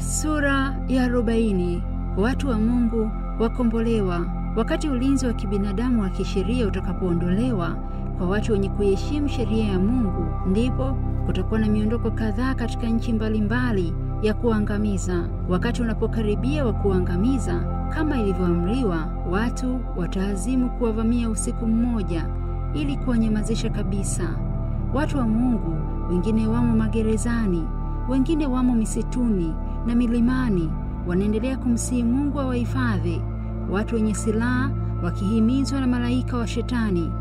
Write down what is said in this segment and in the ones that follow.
Sura ya 40. Watu wa Mungu wakombolewa. Wakati ulinzi wa kibinadamu wa kisheria utakapoondolewa kwa watu wenye kuheshimu sheria ya Mungu, ndipo kutakuwa na miondoko kadhaa katika nchi mbalimbali ya kuangamiza. Wakati unapokaribia wa kuangamiza, kama ilivyoamriwa, watu wataazimu kuwavamia usiku mmoja ili kuwanyamazisha kabisa. Watu wa Mungu wengine wamo magerezani, wengine wamo misituni na milimani, wanaendelea kumsihi Mungu awahifadhi. Watu wenye silaha wakihimizwa na malaika wa Shetani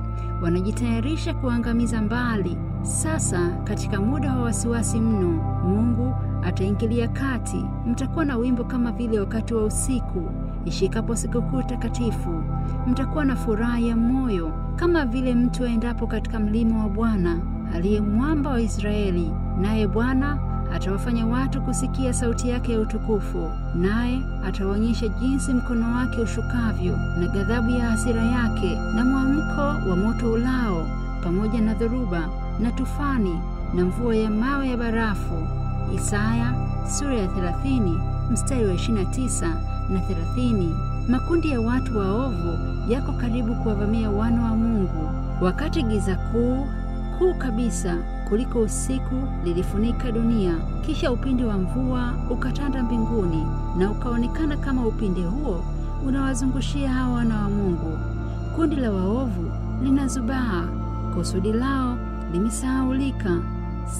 wanajitayarisha kuangamiza mbali. Sasa katika muda wa wasiwasi mno, Mungu ataingilia kati. Mtakuwa na wimbo kama vile wakati wa usiku ishikapo sikukuu takatifu. Mtakuwa na furaha ya moyo kama vile mtu aendapo katika mlima wa Bwana aliye mwamba wa Israeli. Naye Bwana atawafanya watu kusikia sauti yake ya utukufu, naye atawaonyesha jinsi mkono wake ushukavyo, na ghadhabu ya hasira yake, na mwamko wa moto ulao, pamoja na dhoruba na tufani na mvua ya mawe ya barafu. Isaya sura ya 30 mstari wa 29 na 30. Makundi ya watu waovu yako karibu kuwavamia wana wa Mungu. Wakati giza kuu kabisa kuliko usiku lilifunika dunia, kisha upinde wa mvua ukatanda mbinguni, na ukaonekana kama upinde huo unawazungushia hawa wana wa Mungu. Kundi la waovu linazubaa, kusudi lao limesahaulika.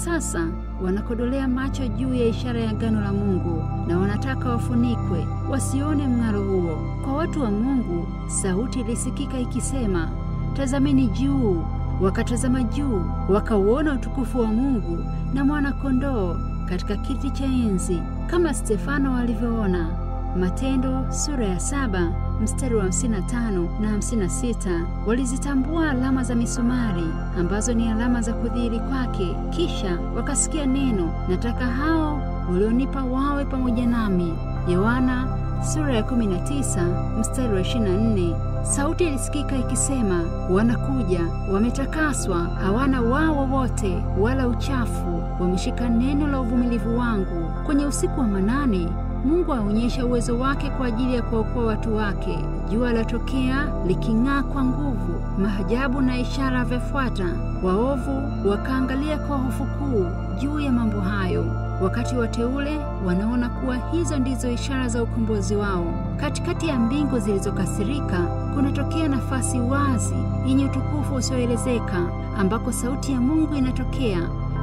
Sasa wanakodolea macho juu ya ishara ya agano la Mungu, na wanataka wafunikwe wasione mng'aro huo. Kwa watu wa Mungu sauti ilisikika ikisema, tazameni juu. Wakatazama juu, wakauona utukufu wa Mungu na mwana-kondoo katika kiti cha enzi, kama Stefano alivyoona. Matendo sura ya 7 mstari wa 55 na 56. Walizitambua alama za misumari ambazo ni alama za kudhihiri kwake. Kisha wakasikia neno, nataka hao ulionipa wawe pamoja nami. Yohana sura ya 19 mstari wa 24. Sauti ilisikika ikisema, wanakuja, wametakaswa, hawana wao wowote wala uchafu, wameshika neno la uvumilivu wangu. Kwenye usiku wa manane, Mungu aonyesha uwezo wake kwa ajili ya kuokoa watu wake. Jua latokea liking'aa kwa nguvu, maajabu na ishara vyafuata. Waovu wakaangalia kwa hofu kuu juu ya mambo hayo, wakati wateule wanaona kuwa hizo ndizo ishara za ukombozi wao. Katikati ya mbingu zilizokasirika kunatokea nafasi wazi yenye utukufu usioelezeka, ambako sauti ya Mungu inatokea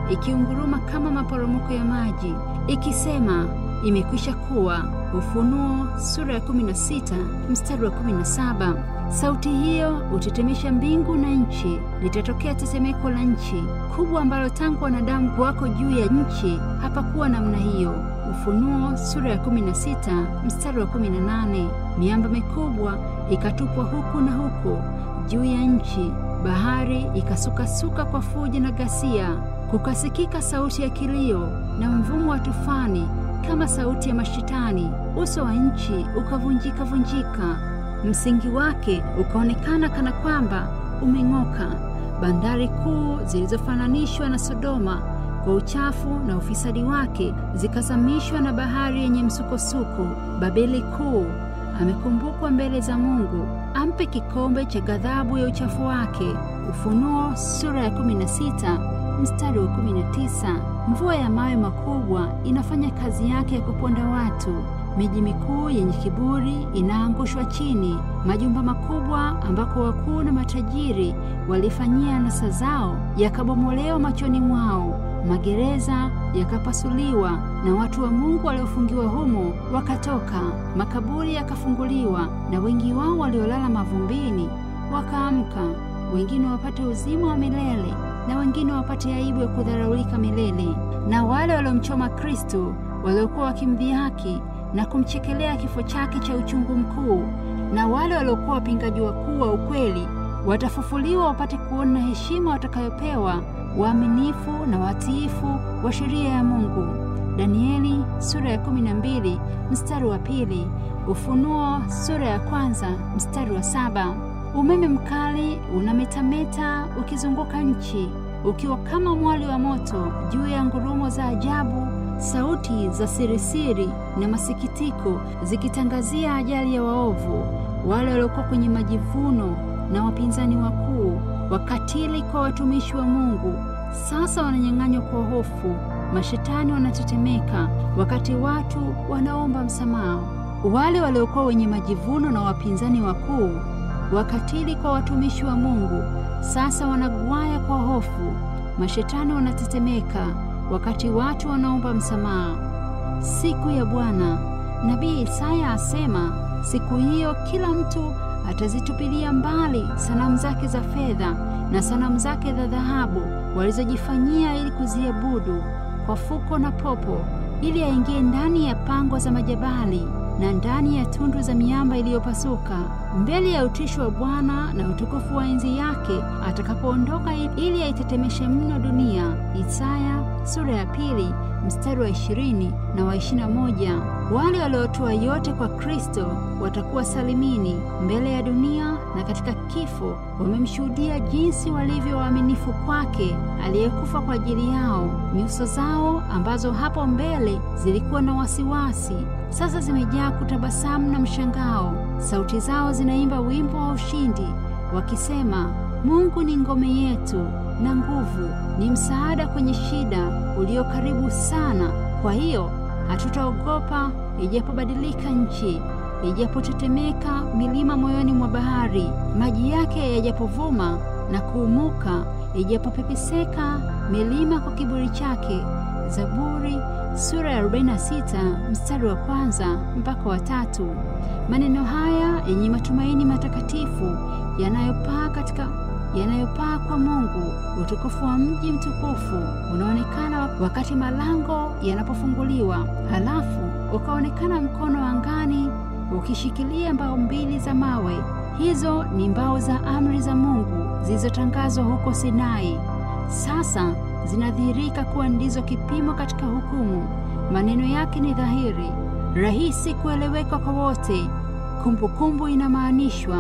ikiunguruma kama maporomoko ya maji, ikisema, imekwisha kuwa. Ufunuo sura ya 16 mstari wa 17. Sauti hiyo utetemesha mbingu na nchi. Litatokea tetemeko la nchi kubwa ambalo tangu wanadamu kuwako juu ya nchi hapakuwa namna hiyo. Ufunuo sura ya 16 mstari wa 18. Miamba mikubwa ikatupwa huku na huko juu ya nchi, bahari ikasukasuka kwa fujo na ghasia. Kukasikika sauti ya kilio na mvumo wa tufani kama sauti ya mashitani. Uso wa nchi ukavunjika, msingi wake ukaonekana kana kwamba umeng'oka. Bandari kuu zilizofananishwa na Sodoma kwa uchafu na ufisadi wake zikazamishwa na bahari yenye msukosuko. Babeli kuu amekumbukwa mbele za Mungu, ampe kikombe cha ghadhabu ya uchafu wake. Ufunuo sura ya 16 mstari wa 19. Mvua ya mawe makubwa inafanya kazi yake ya kuponda watu. Miji mikuu yenye kiburi inaangushwa chini. Majumba makubwa ambako wakuu na matajiri walifanyia anasa zao yakabomolewa machoni mwao. Magereza yakapasuliwa na watu wa Mungu waliofungiwa humo wakatoka. Makaburi yakafunguliwa na wengi wao waliolala mavumbini wakaamka, wengine wapate uzima wa milele na wengine wapate aibu ya kudharaulika milele. Na wale waliomchoma Kristo, waliokuwa wakimdhihaki na kumchekelea kifo chake cha uchungu mkuu, na wale waliokuwa wapingaji wakuu wa ukweli, watafufuliwa wapate kuona heshima watakayopewa waaminifu na watiifu wa sheria ya Mungu. Danieli sura ya 12 mstari wa 2. Ufunuo sura ya 1 mstari wa 7. Umeme mkali unametameta ukizunguka nchi, ukiwa kama mwali wa moto juu ya ngurumo za ajabu sauti za sirisiri na masikitiko zikitangazia ajali ya waovu, wale waliokuwa kwenye majivuno na wapinzani wakuu, wakatili kwa watumishi wa Mungu, sasa wananyang'anywa kwa hofu. Mashetani wanatetemeka wakati watu wanaomba msamaha. Wale waliokuwa wenye majivuno na wapinzani wakuu, wakatili kwa watumishi wa Mungu, sasa wanagwaya kwa hofu. Mashetani wanatetemeka wakati watu wanaomba msamaha. Siku ya Bwana. Nabii Isaya asema, siku hiyo kila mtu atazitupilia mbali sanamu zake za fedha na sanamu zake za dhahabu walizojifanyia ili kuziabudu kwa fuko na popo, ili aingie ndani ya pango za majabali na ndani ya tundu za miamba iliyopasuka, mbele ya utisho wa Bwana na utukufu wa enzi yake atakapoondoka, ili aitetemeshe mno dunia. Isaya sura ya 2 mstari wa 20 na wa 21. Wale waliotoa yote kwa Kristo watakuwa salimini mbele ya dunia, na katika kifo wamemshuhudia jinsi walivyo waaminifu kwake aliyekufa kwa ajili yao. Nyuso zao ambazo hapo mbele zilikuwa na wasiwasi, sasa zimejaa kutabasamu na mshangao. Sauti zao zinaimba wimbo wa ushindi wakisema, Mungu ni ngome yetu na nguvu, ni msaada kwenye shida ulio karibu sana. Kwa hiyo hatutaogopa, ijapobadilika nchi, ijapotetemeka milima moyoni mwa bahari, maji yake yajapovuma na kuumuka, ijapopepeseka milima kwa kiburi chake. Zaburi sura ya 46 mstari wa 1 mpaka wa 3. Maneno haya yenye matumaini matakatifu yanayopaa kwa Mungu. Utukufu wa mji mtukufu unaonekana wakati malango yanapofunguliwa. Halafu ukaonekana mkono angani ukishikilia mbao 2 za mawe. Hizo ni mbao za amri za Mungu zilizotangazwa huko Sinai. Sasa zinadhihirika kuwa ndizo kipimo katika hukumu. Maneno yake ni dhahiri, rahisi kueleweka kwa wote. Kumbukumbu inamaanishwa.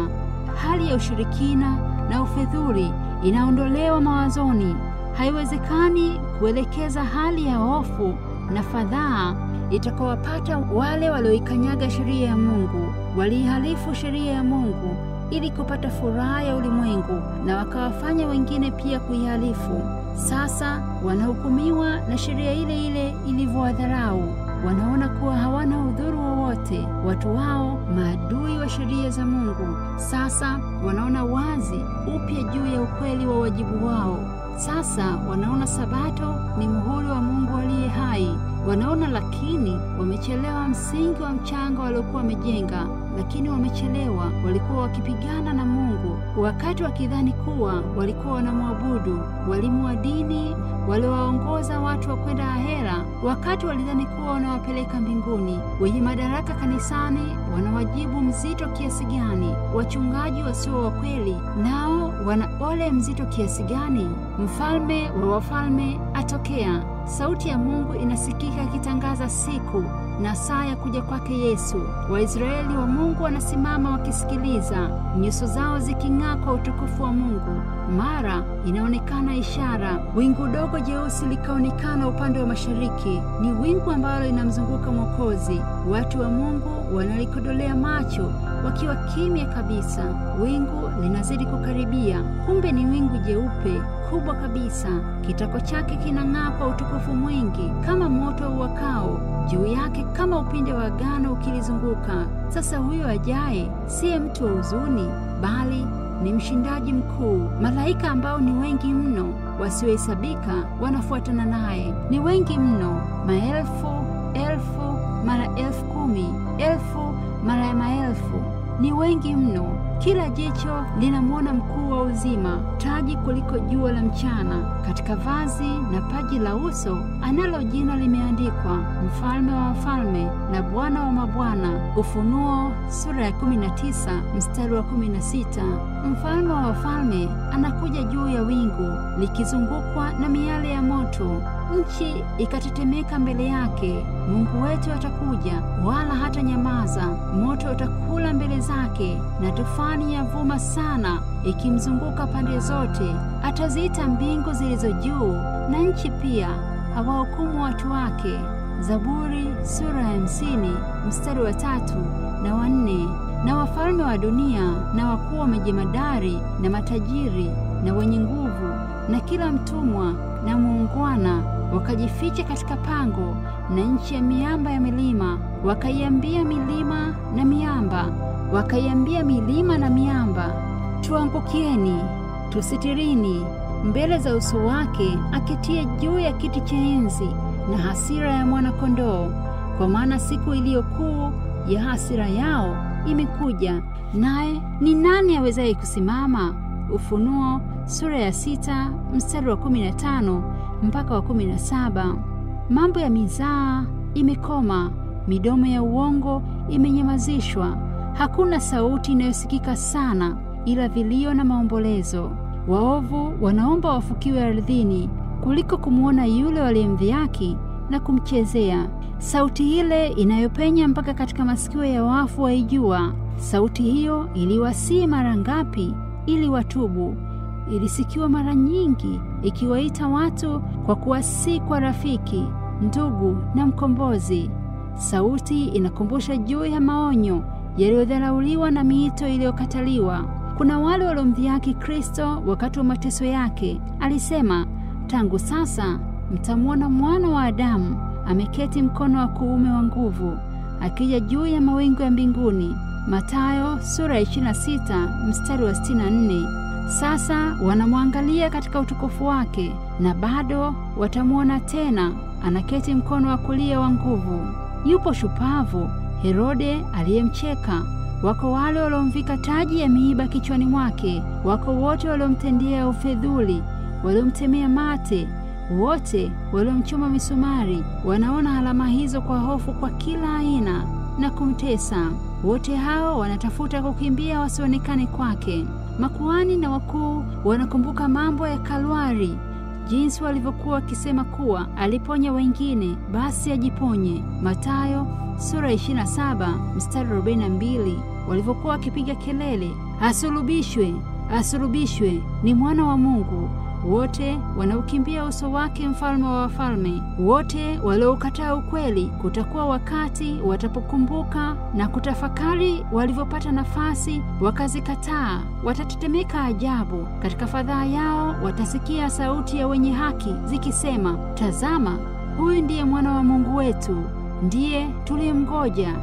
Hali ya ushirikina na ufedhuli inaondolewa mawazoni. Haiwezekani kuelekeza hali ya hofu na fadhaa itakawapata wale walioikanyaga sheria ya Mungu, waliihalifu sheria ya Mungu ili kupata furaha ya ulimwengu, na wakawafanya wengine pia kuihalifu. Sasa wanahukumiwa na sheria ile ile ilivyowadharau. Wanaona kuwa hawana udhuru wowote. Watu wao maadui wa sheria za Mungu sasa wanaona wazi upya juu ya ukweli wa wajibu wao. Sasa wanaona Sabato ni muhuri wa Mungu aliye hai. Wanaona, lakini wamechelewa msingi wa mchanga waliokuwa wamejenga. Lakini wamechelewa. Walikuwa wakipigana na Mungu wakati wakidhani kuwa walikuwa wanamwabudu. Walimu wa dini waliowaongoza watu wa kwenda ahera, wakati walidhani kuwa wanawapeleka mbinguni. Wenye madaraka kanisani wana wajibu mzito kiasi gani? Wachungaji wasio wa kweli nao wana ole mzito kiasi gani? Mfalme wa wafalme atokea. Sauti ya Mungu inasikika ikitangaza siku na saa ya kuja kwake Yesu. Waisraeli wa Mungu wanasimama wakisikiliza, nyuso zao ziking'aa kwa utukufu wa Mungu. Mara inaonekana ishara. Wingu dogo jeusi likaonekana upande wa mashariki. Ni wingu ambalo linamzunguka Mwokozi. Watu wa Mungu wanalikodolea macho wakiwa kimya kabisa. Wingu linazidi kukaribia. Kumbe ni wingu jeupe kubwa kabisa. Kitako chake kinang'aa kwa utukufu mwingi kama moto uwakao. Juu yake kama upinde wa agano ukilizunguka. Sasa huyo ajaye siye mtu wa huzuni, bali ni mshindaji mkuu. Malaika ambao ni wengi mno wasiohesabika wanafuatana naye. Ni wengi mno, maelfu, elfu, mara 10,000, elfu mara ya maelfu. Ni wengi mno. Kila jicho linamwona mkuu wa uzima, taji kuliko jua la mchana. Katika vazi na paji la uso analo jina limeandikwa, Mfalme wa wafalme na Bwana wa mabwana. Ufunuo sura ya 19 mstari wa 16. Mfalme wa wafalme anakuja juu ya wingu likizungukwa na miale ya moto. Nchi ikatetemeka mbele yake. Mungu wetu atakuja, wala hata nyamaza. Moto utakula mbele zake, na tufani yavuma sana ikimzunguka pande zote. Ataziita mbingu zilizo juu na nchi pia, awahukumu watu wake. Zaburi sura ya 50 mstari wa 3 na wa 4. Na wafalme wa dunia na wakuu wa majemadari na matajiri na wenye nguvu na kila mtumwa na muungwana wakajificha katika pango na nchi ya miamba ya milima, wakaiambia milima na miamba, tuangukieni, tusitirini mbele za uso wake aketie juu ya kiti cha enzi na hasira ya mwana-kondoo. Kwa maana siku iliyo kuu ya hasira yao imekuja, naye ni nani awezaye kusimama? Ufunuo sura ya 6 mstari wa 15 mpaka wa 17. Mambo ya mizaa imekoma, midomo ya uongo imenyamazishwa. Hakuna sauti inayosikika sana ila vilio na maombolezo. Waovu wanaomba wafukiwe ardhini kuliko kumwona yule waliyemdhihaki na kumchezea. Sauti ile inayopenya mpaka katika masikio ya wafu waijua. Sauti hiyo iliwasihi mara ngapi ili watubu? Ilisikiwa mara nyingi ikiwaita watu kwa kuwasihi kwa rafiki, ndugu na mkombozi. Sauti inakumbusha juu ya maonyo yaliyodharauliwa na miito iliyokataliwa. Kuna wale waliomdhihaki Kristo wakati wa mateso yake. Alisema, tangu sasa mtamwona Mwana wa Adamu ameketi mkono wa kuume wa nguvu, akija juu ya mawingu ya mbinguni. Mathayo sura ya 26 mstari wa 64. Sasa wanamwangalia katika utukufu wake, na bado watamwona tena anaketi mkono wa kulia wa nguvu. Yupo shupavu Herode aliyemcheka. Wako wale waliomvika taji ya miiba kichwani mwake. Wako wote waliomtendea ufedhuli, waliomtemea mate, wote waliomchoma misumari. Wanaona alama hizo kwa hofu kwa kila aina na kumtesa. Wote hao wanatafuta kukimbia wasionekane kwake. Makuhani na wakuu wanakumbuka mambo ya Kalvari, jinsi walivyokuwa wakisema kuwa aliponya wengine, basi ajiponye. Mathayo sura 27 mstari 42. Walivyokuwa wakipiga kelele, asulubishwe, asulubishwe, ni mwana wa Mungu. Wote wanaukimbia uso wake, mfalme wa wafalme. Wote walioukataa ukweli, kutakuwa wakati watapokumbuka na kutafakari walivyopata nafasi wakazikataa, watatetemeka ajabu. Katika fadhaa yao watasikia sauti ya wenye haki zikisema, tazama, huyu ndiye mwana wa Mungu wetu, ndiye tuliyemngoja,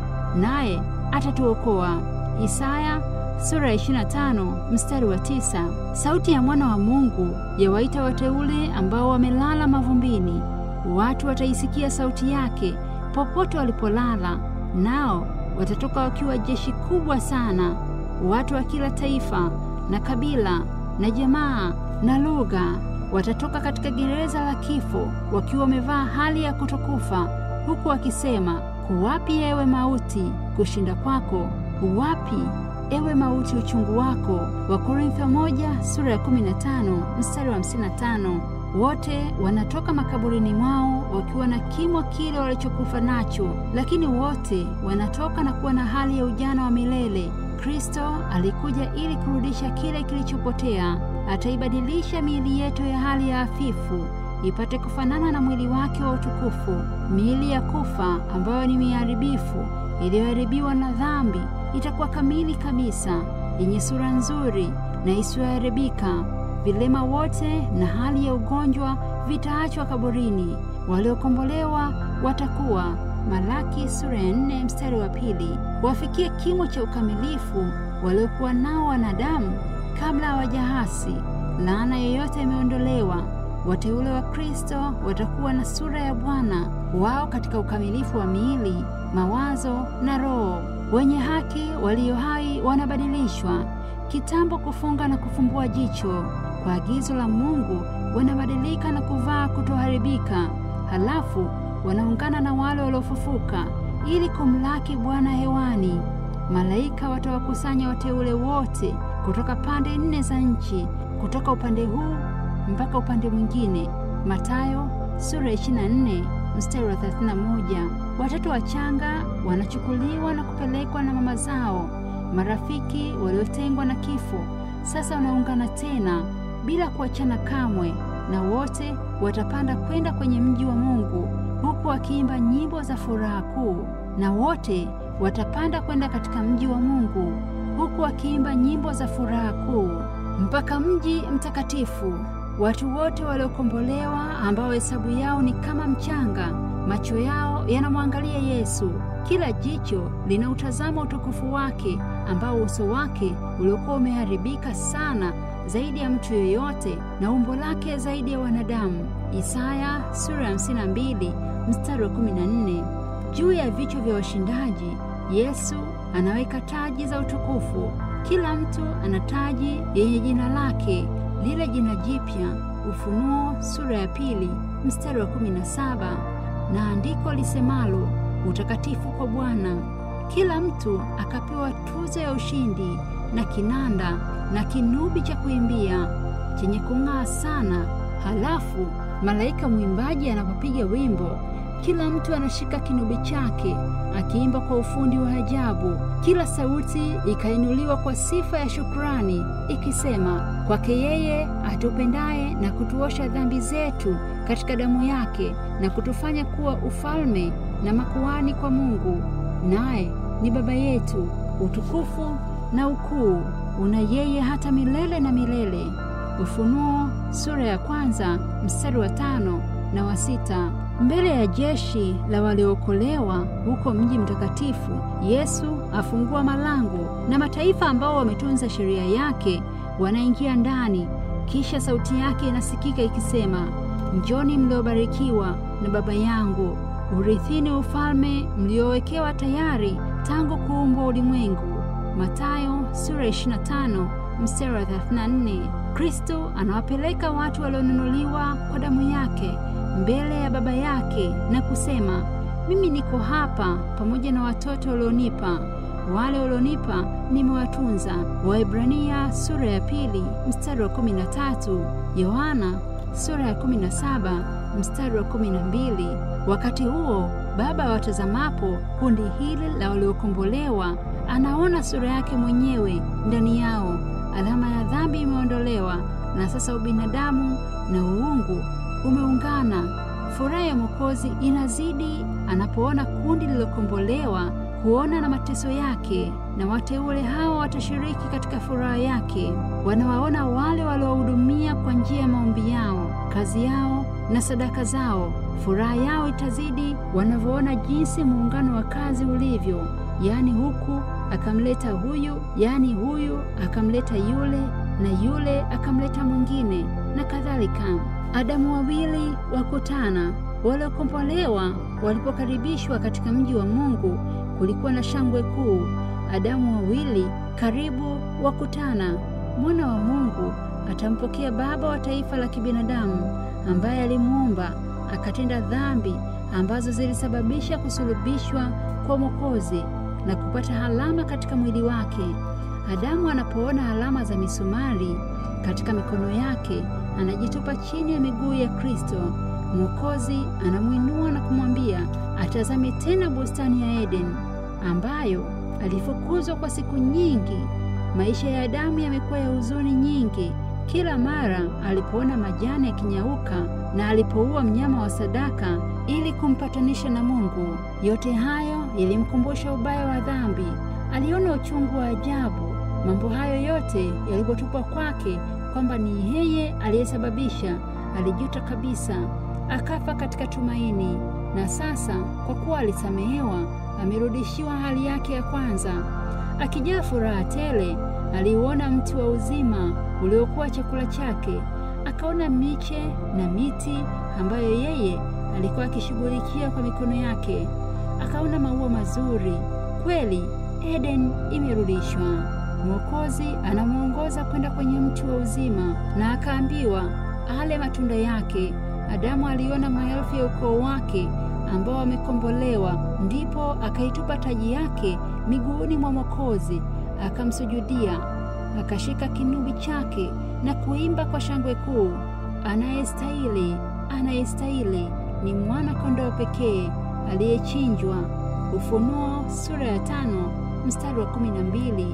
naye atatuokoa. Isaya sura ya 25 mstari wa 9. Sauti ya mwana wa Mungu yawaita wateule ambao wamelala mavumbini. Watu wataisikia sauti yake popote walipolala, nao watatoka wakiwa jeshi kubwa sana. Watu wa kila taifa na kabila na jamaa na lugha watatoka katika gereza la kifo wakiwa wamevaa hali ya kutokufa, huku wakisema, kuwapi ewe mauti kushinda kwako? Kuwapi ewe mauti uchungu wako? Wakorintho 1 sura ya 15 mstari wa 55. Wote wanatoka makaburini mwao wakiwa na kimo kile walichokufa nacho, lakini wote wanatoka na kuwa na hali ya ujana wa milele. Kristo alikuja ili kurudisha kile kilichopotea. Ataibadilisha miili yetu ya hali ya hafifu ipate kufanana na mwili wake wa utukufu. Miili ya kufa ambayo ni miharibifu, iliyoharibiwa na dhambi, itakuwa kamili kabisa, yenye sura nzuri na isiyoharibika. Vilema wote na hali ya ugonjwa vitaachwa kaburini. Waliokombolewa watakuwa, Malaki sura ya 4 mstari wa 2, wafikie kimo cha ukamilifu waliokuwa nao wanadamu kabla hawajahasi. Laana yoyote imeondolewa. Wateule wa Kristo watakuwa na sura ya Bwana wao katika ukamilifu wa miili, mawazo na roho. Wenye haki walio hai wanabadilishwa. Kitambo kufunga na kufumbua jicho. Kwa agizo la Mungu wanabadilika na kuvaa kutoharibika. Halafu wanaungana na wale waliofufuka ili kumlaki Bwana hewani. Malaika watawakusanya wateule wote kutoka pande 4 za nchi, kutoka upande huu mpaka upande mwingine. Mathayo sura ya 24 mstari wa 31. Watoto wachanga wanachukuliwa na kupelekwa na mama zao. Marafiki waliotengwa na kifo sasa wanaungana tena bila kuachana kamwe, na wote watapanda kwenda kwenye mji wa Mungu huku wakiimba nyimbo za furaha kuu. Na wote watapanda kwenda katika mji wa Mungu, huku wakiimba nyimbo za furaha kuu, mpaka mji mtakatifu. Watu wote waliokombolewa, ambao hesabu yao ni kama mchanga, macho yao yanamwangalia Yesu. Kila jicho linautazama utukufu wake, ambao uso wake uliokuwa umeharibika sana zaidi ya mtu yoyote, na umbo lake zaidi ya wanadamu. Isaya sura ya 52 mstari wa 14. Juu ya vichwa vya washindaji Yesu anaweka taji za utukufu. Kila mtu ana taji yenye jina lake, lile jina jipya. Ufunuo sura ya 2 mstari wa 17, na andiko lisemalo utakatifu kwa Bwana. Kila mtu akapewa tuzo ya ushindi na kinanda na kinubi cha kuimbia chenye kung'aa sana. Halafu malaika mwimbaji anapopiga wimbo, kila mtu anashika kinubi chake akiimba kwa ufundi wa ajabu. Kila sauti ikainuliwa kwa sifa ya shukrani ikisema, kwake yeye atupendaye na kutuosha dhambi zetu katika damu yake, na kutufanya kuwa ufalme na makuhani kwa Mungu, naye ni Baba yetu. Utukufu na ukuu una yeye hata milele na milele. Ufunuo sura ya 1 mstari wa 5 na wa 6. Mbele ya jeshi la waliookolewa huko mji mtakatifu, Yesu afungua malango, na mataifa ambao wametunza sheria yake wanaingia ndani. Kisha sauti yake inasikika ikisema, njoni mliobarikiwa na Baba yangu, urithini ufalme mliowekewa tayari tangu kuumbwa ulimwengu. Mathayo sura 25 mstari wa 34. Kristo anawapeleka watu walionunuliwa kwa damu yake mbele ya Baba yake na kusema, mimi niko hapa pamoja na watoto walionipa, wale walionipa nimewatunza. Waebrania sura ya 2 mstari wa 13. Yohana sura ya 17 mstari wa 12. Wakati huo Baba watazamapo kundi hili la waliokombolewa, anaona sura yake mwenyewe ndani yao. Alama ya dhambi imeondolewa, na sasa ubinadamu na uungu umeungana. Furaha ya Mwokozi inazidi anapoona kundi lilokombolewa kuona na mateso yake, na wateule hao watashiriki katika furaha yake. Wanawaona wale waliowahudumia kwa njia ya maombi yao, kazi yao na sadaka zao. Furaha yao itazidi wanavyoona jinsi muungano wa kazi ulivyo, yaani huku akamleta huyu, yaani huyu akamleta yule, na yule akamleta mwingine, na kadhalika. Adamu wawili wakutana. Waliokombolewa walipokaribishwa katika mji wa Mungu, kulikuwa na shangwe kuu. Adamu wawili karibu wakutana. Mwana wa Mungu atampokea baba wa taifa la kibinadamu ambaye alimuumba akatenda dhambi ambazo zilisababisha kusulubishwa kwa Mwokozi na kupata alama katika mwili wake. Adamu anapoona alama za misumari katika mikono yake, anajitupa chini ya miguu ya Kristo. Mwokozi anamuinua na kumwambia atazame tena bustani ya Eden ambayo alifukuzwa kwa siku nyingi. Maisha ya Adamu yamekuwa ya huzuni nyingi. Kila mara alipoona majani yakinyauka na alipoua mnyama wa sadaka ili kumpatanisha na Mungu, yote hayo yalimkumbusha ubaya wa dhambi. Aliona uchungu wa ajabu mambo hayo yote yalipotupwa kwake, kwamba ni yeye aliyesababisha. Alijuta kabisa, akafa katika tumaini, na sasa kwa kuwa alisamehewa, amerudishiwa hali yake ya kwanza. Akijaa furaha tele, aliuona mti wa uzima uliokuwa chakula chake. Akaona miche na miti ambayo yeye alikuwa akishughulikia kwa mikono yake. Akaona maua mazuri. Kweli Eden imerudishwa. Mwokozi anamuongoza kwenda kwenye mti wa uzima, na akaambiwa ale matunda yake. Adamu aliona maelfu ya ukoo wake ambao wamekombolewa. Ndipo akaitupa taji yake miguuni mwa Mwokozi, akamsujudia, akashika kinubi chake na kuimba kwa shangwe kuu, anayestahili, anayestahili ni mwana kondoo pekee aliyechinjwa. Ufunuo sura ya 5 mstari wa 12.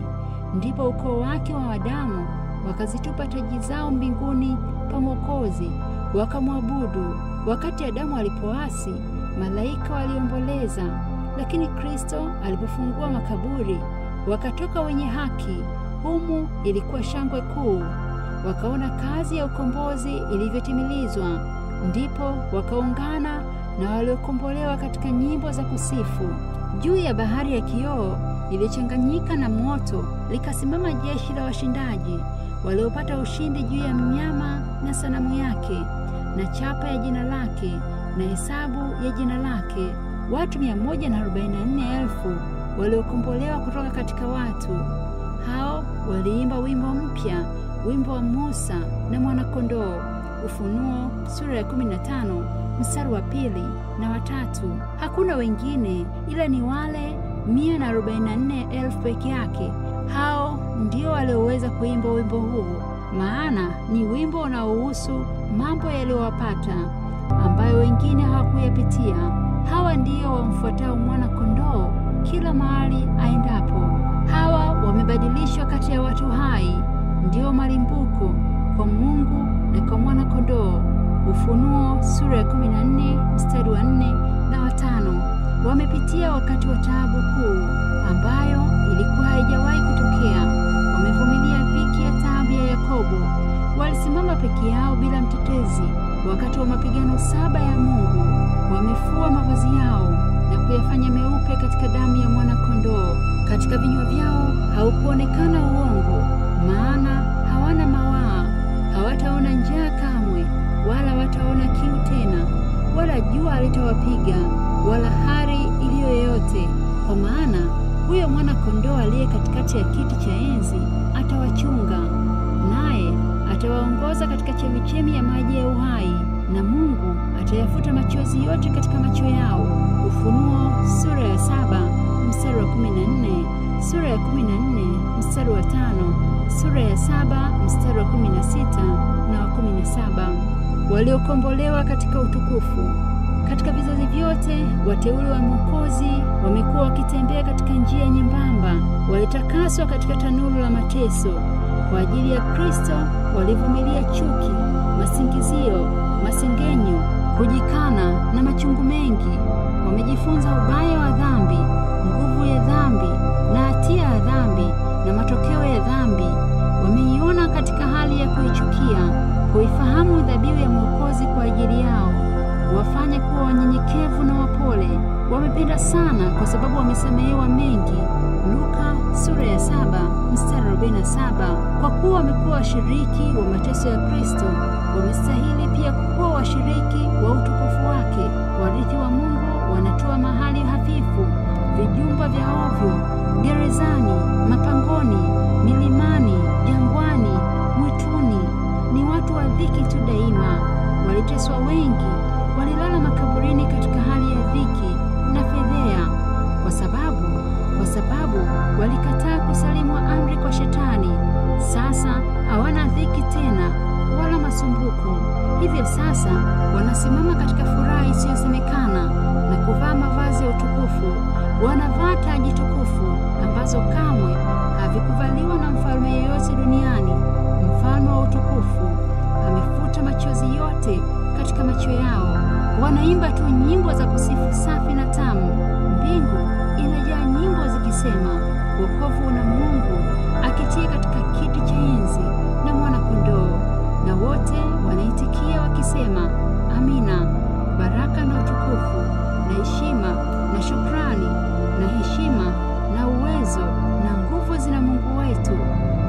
Ndipo ukoo wake wa Adamu wakazitupa taji zao mbinguni pa Mwokozi, wakamwabudu. Wakati Adamu alipoasi, malaika waliomboleza, lakini Kristo alipofungua makaburi, wakatoka wenye haki. Humu ilikuwa shangwe kuu. Wakaona kazi ya ukombozi ilivyotimilizwa, ndipo wakaungana na waliokombolewa katika nyimbo za kusifu. Juu ya bahari ya kioo ilichanganyika na moto likasimama jeshi la washindaji waliopata ushindi juu ya mnyama na sanamu yake na chapa ya jina lake na hesabu ya jina lake. Watu 144,000 waliokombolewa kutoka katika watu hao waliimba wimbo mpya, wimbo wa Musa na mwana-kondoo. Ufunuo sura ya 15 mstari wa 2 na wa 3. Hakuna wengine ila ni wale 144,000 peke yake. Hao ndio walioweza kuimba wimbo huu, maana ni wimbo unaohusu mambo yaliyowapata ambayo wengine hawakuyapitia. Hawa ndio wamfuatao mwana-kondoo kila mahali aendapo. Hawa wamebadilishwa kati ya watu hai, ndio malimbuko kwa Mungu na kwa mwana-kondoo. Ufunuo sura ya 14 mstari wa 4 na wa 5. Wamepitia wakati wa taabu kuu ambayo ilikuwa haijawahi kutokea. Wamevumilia dhiki ya taabu ya Yakobo. Walisimama peke yao bila mtetezi wakati wa mapigano 7 ya Mungu. Wamefua mavazi yao na kuyafanya meupe katika damu ya mwana-kondoo. Katika vinywa vyao haukuonekana uongo, maana hawana mawaa. Hawataona njaa kamwe, wala wataona kiu tena, wala jua halitawapiga, wala hari iliyo yoyote. Kwa maana huyo mwana-kondoo aliye katikati ya kiti cha enzi atawachunga, naye atawaongoza katika chemichemi ya maji ya uhai, na Mungu atayafuta machozi yote katika macho yao. Ufunuo sura ya 7 mstari wa 14, sura ya 14 mstari wa 5, sura ya 7 mstari wa 16 na wa 17. Waliokombolewa katika utukufu. Katika vizazi vyote wateule wa Mwokozi wamekuwa wakitembea katika njia nyembamba. Walitakaswa katika tanuru la mateso. Kwa ajili ya Kristo walivumilia chuki, masingizio, masengenyo, kujikana na machungu mengi. Wamejifunza ubaya wa dhambi, nguvu ya dhambi na hatia ya dhambi na matokeo ya dhambi. Wameiona katika hali ya kuichukia, kuifahamu dhabihu ya Mwokozi kwa ajili yao. Wafanya kuwa wanyenyekevu na wapole. Wamependa sana kwa sababu wamesamehewa mengi. Luka sura ya 7 mstari 47. Kwa kuwa wamekuwa washiriki wa mateso ya Kristo, wamestahili pia kuwa washiriki wa utukufu wake. Warithi wa Mungu wanatoa mahali hafifu, vijumba vya ovyo, gerezani, mapangoni, milimani, jangwani, mwituni. Ni watu wa dhiki tu daima. Waliteswa wengi, walilala makaburini katika hali ya dhiki na fedhea, kwa sababu walikataa kusalimu amri kwa Shetani. Sasa hawana dhiki tena wala masumbuko. Hivyo sasa wanasimama katika furaha isiyosemekana na kuvaa mavazi ya utukufu. Wanavaa taji tukufu ambazo kamwe havikuvaliwa na mfalme yeyote duniani. Mfalme wa utukufu amefuta machozi yote katika macho yao. Wanaimba tu nyimbo za kusifu safi na tamu. Mbingu inajaa nyimbo zikisema, wokovu na Mungu akitia katika kiti cha enzi na mwana-kondoo. Na wote wanaitikia wakisema, Amina. Baraka na utukufu na heshima na shukrani na heshima na uwezo na nguvu zina Mungu wetu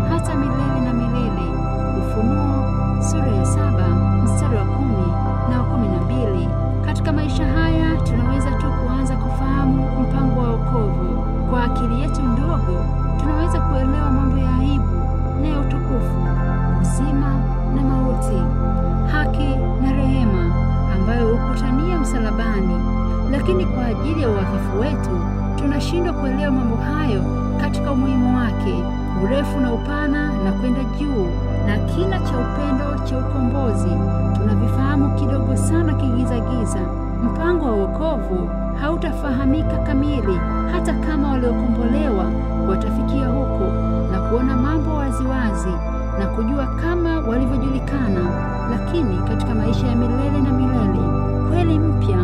hata milele na milele. Ufunuo sura ya 7 mstari wa 10 na wa 12. Katika maisha haya tunaweza tu kuanza kufahamu mpango wa wokovu. Kwa akili yetu ndogo tunaweza kuelewa mambo ya aibu na ya utukufu, uzima na mauti, haki na rehema ambayo hukutania msalabani. Lakini kwa ajili ya uhafifu wetu tunashindwa kuelewa mambo hayo katika umuhimu wake, urefu na upana na kwenda juu na kina cha upendo cha ukombozi. Tunavifahamu kidogo sana kigizagiza. Mpango wa wokovu hautafahamika kamili hata kama waliokombolewa watafikia huko na kuona mambo waziwazi na kujua kama walivyojulikana. Lakini katika maisha ya milele na milele, kweli mpya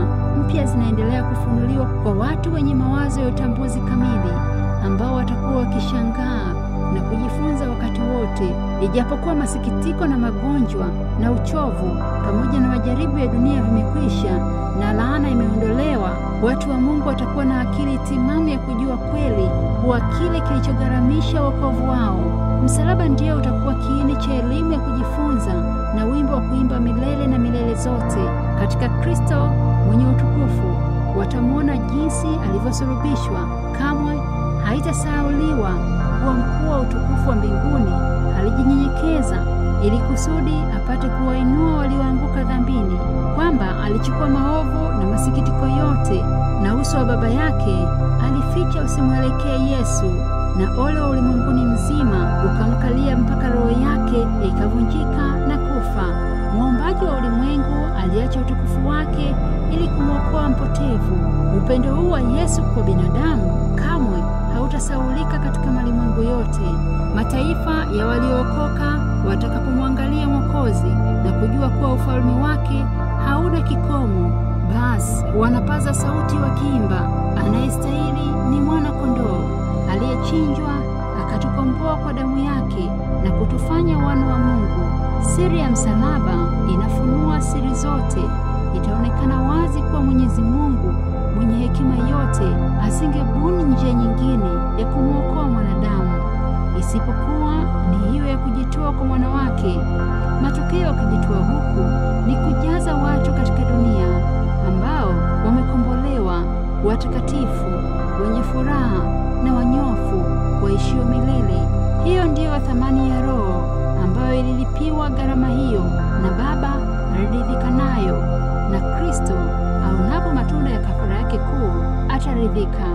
mpya zinaendelea kufunuliwa kwa watu wenye mawazo ya utambuzi kamili, ambao watakuwa wakishangaa na kujifunza wakati wote. Ijapokuwa masikitiko na magonjwa na uchovu pamoja na majaribu ya dunia vimekwisha na laana imeondolewa, watu wa Mungu watakuwa na akili timamu ya kujua kweli kuwa kile kilichogharamisha wokovu wao, msalaba, ndio utakuwa kiini cha elimu ya kujifunza na wimbo wa kuimba milele na milele zote. Katika Kristo mwenye utukufu watamwona jinsi alivyosulubishwa. Kamwe haitasahauliwa kuwa mkuu wa utukufu wa mbinguni alijinyenyekeza ili kusudi apate kuwainua walioanguka dhambini, kwamba alichukua maovu na masikitiko yote, na uso wa Baba yake alificha usimwelekee Yesu, na ole wa ulimwenguni mzima ukamkalia mpaka roho yake ikavunjika na kufa. Muombaji wa ulimwengu aliacha utukufu wake ili kumwokoa mpotevu. Upendo huu wa Yesu kwa binadamu kamwe hautasaulika katika malimwengu yote. Mataifa ya waliookoka watakapomwangalia Mwokozi na kujua kuwa ufalme wake hauna kikomo, basi wanapaza sauti wakiimba, anayestahili ni mwana kondoo aliyechinjwa akatukomboa kwa damu yake na kutufanya wana wa Mungu. Siri ya msalaba inafunua siri zote. Itaonekana wazi kuwa Mwenyezi Mungu mwenye hekima yote asingebuni njia nyingine ya kumwokoa mwanadamu isipokuwa ni hiyo ya kujitoa kwa mwana wake. Matokeo ya kujitoa huku ni kujaza watu katika dunia ambao wamekombolewa, watakatifu, wenye furaha na wanyofu, waishio milele. Hiyo ndiyo thamani ya Roho ambayo ililipiwa gharama hiyo, na Baba aliridhika nayo, na Kristo aonapo matunda ya kafara yake kuu ataridhika.